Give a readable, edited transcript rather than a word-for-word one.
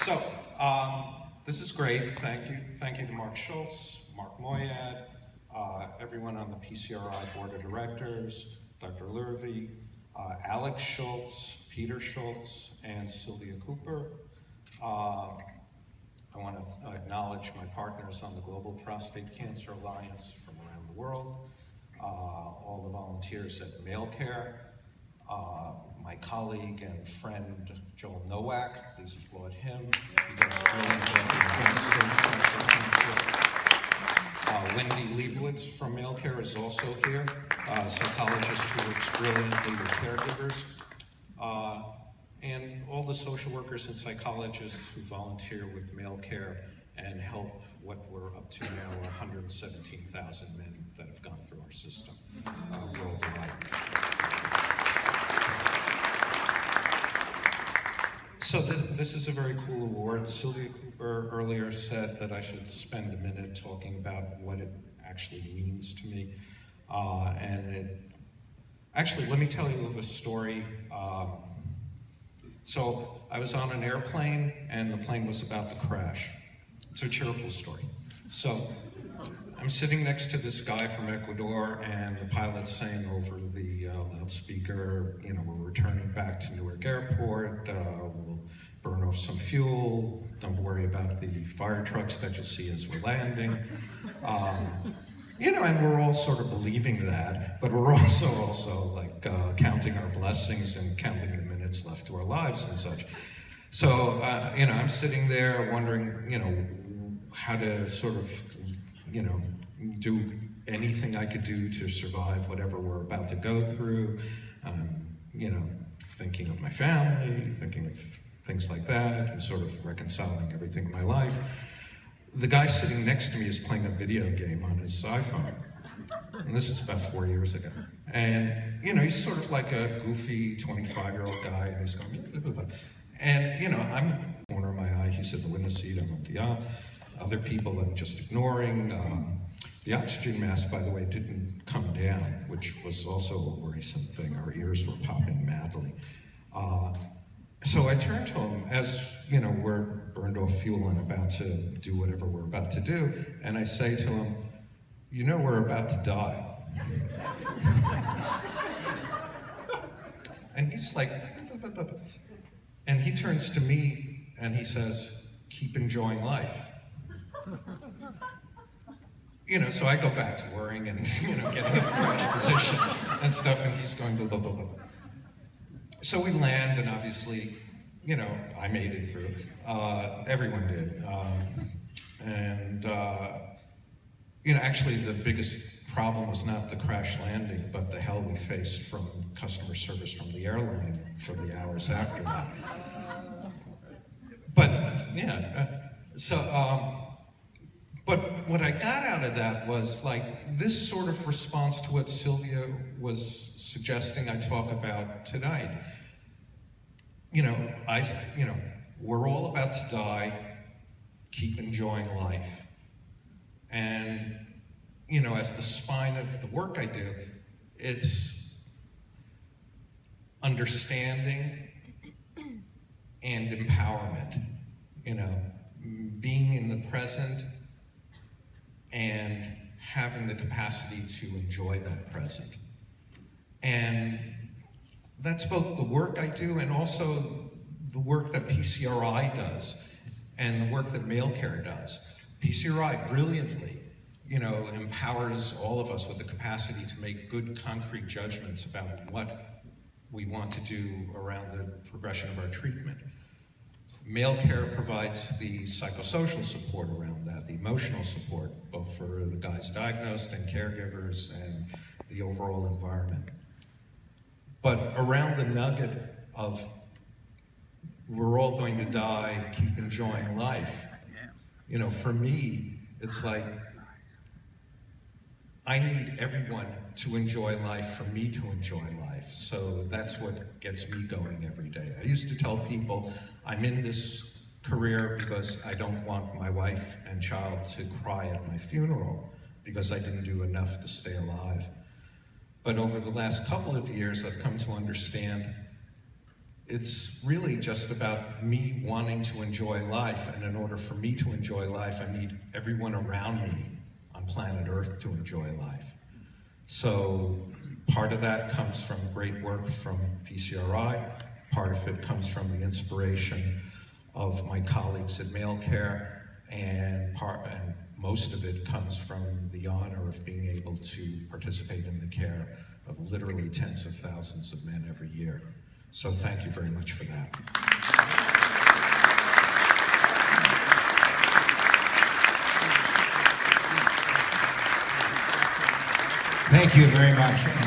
So, this is great. Thank you. Thank you to Mark Schultz, Mark Moyad, everyone on the PCRI Board of Directors, Dr. Lurvy, Alex Schultz, Peter Schultz, and Sylvia Cooper. I want to acknowledge my partners on the Global Prostate Cancer Alliance from around the world, all the volunteers at Malecare, my colleague and friend Joel Nowak, please applaud him. He does brilliant work in cancer. Wendy Leibowitz from Malecare is also here, a psychologist who works brilliantly with caregivers. And all the social workers and psychologists who volunteer with Malecare and help what we're up to now, 117,000 men that have gone through our system worldwide. So this is a very cool award. Sylvia Cooper earlier said that I should spend a minute talking about what it actually means to me. Actually, let me tell you of a story. So I was on an airplane and the plane was about to crash. It's a cheerful story. So I'm sitting next to this guy from Ecuador and the pilot's saying over the loudspeaker, you know, we're returning back to Newark Airport, we'll burn off some fuel, don't worry about the fire trucks that you'll see as we're landing. You know, and we're all sort of believing that, but we're also like counting our blessings and counting the minutes left to our lives and such. So, you know, I'm sitting there wondering, you know, how to sort of, you know, do anything I could do to survive whatever we're about to go through. You know, thinking of my family, thinking of things like that, and sort of reconciling everything in my life. The guy sitting next to me is playing a video game on his iPhone. And this is about 4 years ago. And, you know, he's sort of like a goofy 25-year-old guy, and he's going, blah, blah, blah. And, you know, I'm in the corner of my eye, he's in the window seat, I'm at the other people I'm just ignoring. The oxygen mask, by the way, didn't come down, which was also a worrisome thing. Our ears were popping madly. So I turned to him as, you know, we're burned off fuel and about to do whatever we're about to do, and I say to him, you know we're about to die. And he's like, and he turns to me and he says, keep enjoying life. You know, so I go back to worrying and, you know, getting in a crash position and stuff, and he's going blah, blah, blah, blah. So we land, and obviously, you know, I made it through. Everyone did. You know, actually the biggest problem was not the crash landing, but the hell we faced from customer service from the airline for the hours after that. But, yeah, but what I got out of that was like this sort of response to what Sylvia was suggesting I talk about tonight. You know, we're all about to die, keep enjoying life. And, you know, as the spine of the work I do, it's understanding and empowerment, you know, being in the present and having the capacity to enjoy that present. And that's both the work I do and also the work that PCRI does and the work that Malecare does. PCRI brilliantly, you know, empowers all of us with the capacity to make good concrete judgments about what we want to do around the progression of our treatment. Malecare provides the psychosocial support around that, the emotional support, both for the guys diagnosed and caregivers and the overall environment. But around the nugget of we're all going to die, keep enjoying life, you know, for me, it's like I need everyone to enjoy life for me to enjoy life. So that's what gets me going every day. I used to tell people I'm in this career because I don't want my wife and child to cry at my funeral because I didn't do enough to stay alive. But over the last couple of years, I've come to understand it's really just about me wanting to enjoy life, and in order for me to enjoy life, I need everyone around me on planet Earth to enjoy life. So part of that comes from great work from PCRI, part of it comes from the inspiration of my colleagues at Malecare, and most of it comes from the honor of being able to participate in the care of literally tens of thousands of men every year. So thank you very much for that. Thank you very much.